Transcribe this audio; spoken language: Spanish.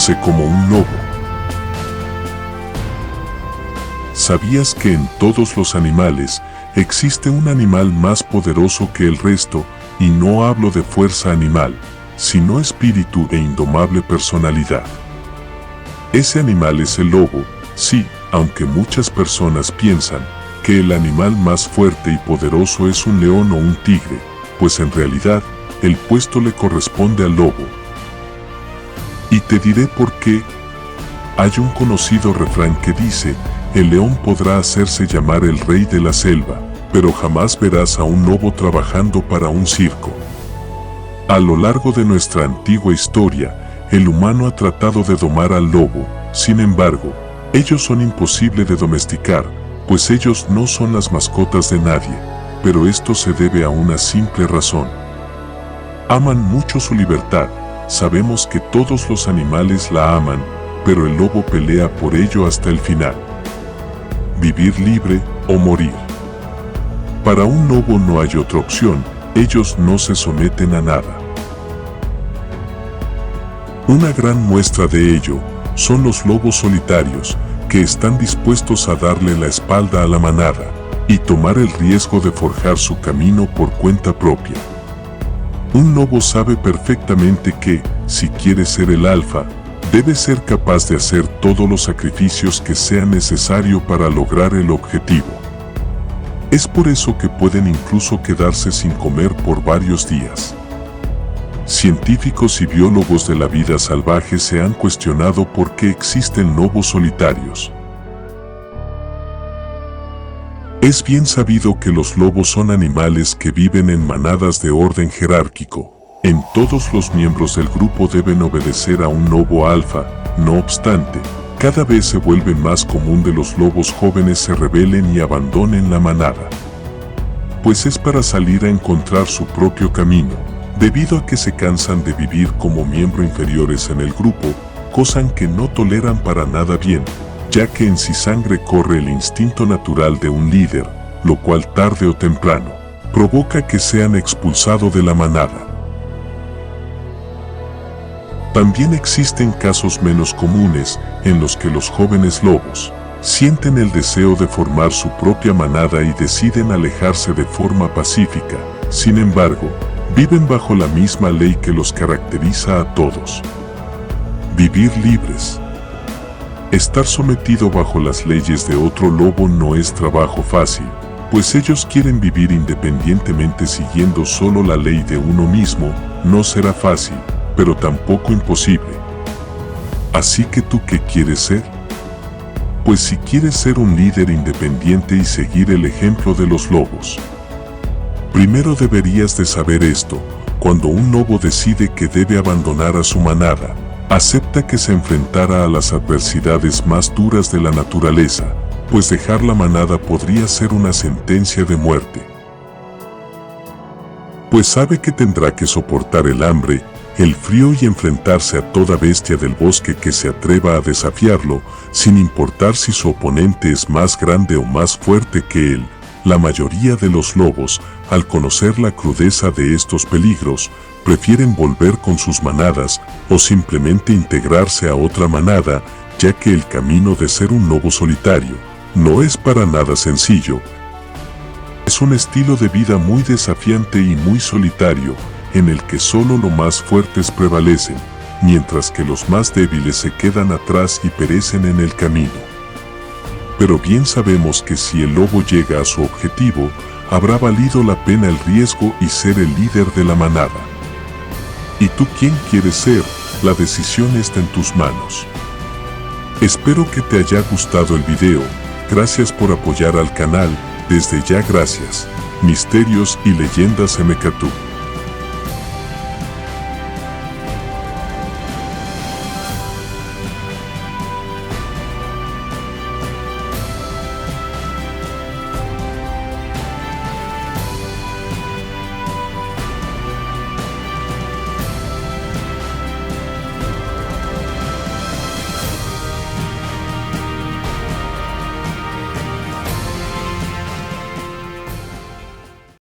comportarse como un lobo. ¿Sabías que en todos los animales existe un animal más poderoso que el resto? Y no hablo de fuerza animal, sino espíritu e indomable personalidad. Ese animal es el lobo, sí, aunque muchas personas piensan que el animal más fuerte y poderoso es un león o un tigre, pues en realidad, el puesto le corresponde al lobo. Y te diré por qué. Hay un conocido refrán que dice: el león podrá hacerse llamar el rey de la selva, pero jamás verás a un lobo trabajando para un circo. A lo largo de nuestra antigua historia, el humano ha tratado de domar al lobo. Sin embargo, ellos son imposibles de domesticar, pues ellos no son las mascotas de nadie, pero esto se debe a una simple razón. Aman mucho su libertad. Sabemos que todos los animales la aman, pero el lobo pelea por ello hasta el final. Vivir libre o morir. Para un lobo no hay otra opción, ellos no se someten a nada. Una gran muestra de ello son los lobos solitarios, que están dispuestos a darle la espalda a la manada y tomar el riesgo de forjar su camino por cuenta propia. Un lobo sabe perfectamente que, si quiere ser el alfa, debe ser capaz de hacer todos los sacrificios que sea necesario para lograr el objetivo. Es por eso que pueden incluso quedarse sin comer por varios días. Científicos y biólogos de la vida salvaje se han cuestionado por qué existen lobos solitarios. Es bien sabido que los lobos son animales que viven en manadas de orden jerárquico. En todos los miembros del grupo deben obedecer a un lobo alfa. No obstante, cada vez se vuelve más común de los lobos jóvenes se rebelen y abandonen la manada. Pues es para salir a encontrar su propio camino, debido a que se cansan de vivir como miembros inferiores en el grupo, cosa que no toleran para nada bien, ya que en su sangre corre el instinto natural de un líder, lo cual tarde o temprano provoca que sean expulsados de la manada. También existen casos menos comunes en los que los jóvenes lobos sienten el deseo de formar su propia manada y deciden alejarse de forma pacífica. Sin embargo, viven bajo la misma ley que los caracteriza a todos. Vivir libres. Estar sometido bajo las leyes de otro lobo no es trabajo fácil, pues ellos quieren vivir independientemente siguiendo solo la ley de uno mismo. No será fácil, pero tampoco imposible. Así que ¿tú qué quieres ser? Pues si quieres ser un líder independiente y seguir el ejemplo de los lobos, primero deberías de saber esto: cuando un lobo decide que debe abandonar a su manada, acepta que se enfrentará a las adversidades más duras de la naturaleza, pues dejar la manada podría ser una sentencia de muerte. Pues sabe que tendrá que soportar el hambre, el frío y enfrentarse a toda bestia del bosque que se atreva a desafiarlo, sin importar si su oponente es más grande o más fuerte que él. La mayoría de los lobos, al conocer la crudeza de estos peligros, prefieren volver con sus manadas o simplemente integrarse a otra manada, ya que el camino de ser un lobo solitario no es para nada sencillo. Es un estilo de vida muy desafiante y muy solitario, en el que solo los más fuertes prevalecen, mientras que los más débiles se quedan atrás y perecen en el camino. Pero bien sabemos que si el lobo llega a su objetivo, habrá valido la pena el riesgo y ser el líder de la manada. ¿Y tú quién quieres ser? La decisión está en tus manos. Espero que te haya gustado el video. Gracias por apoyar al canal. Desde ya gracias. Misterios y leyendas MKTube.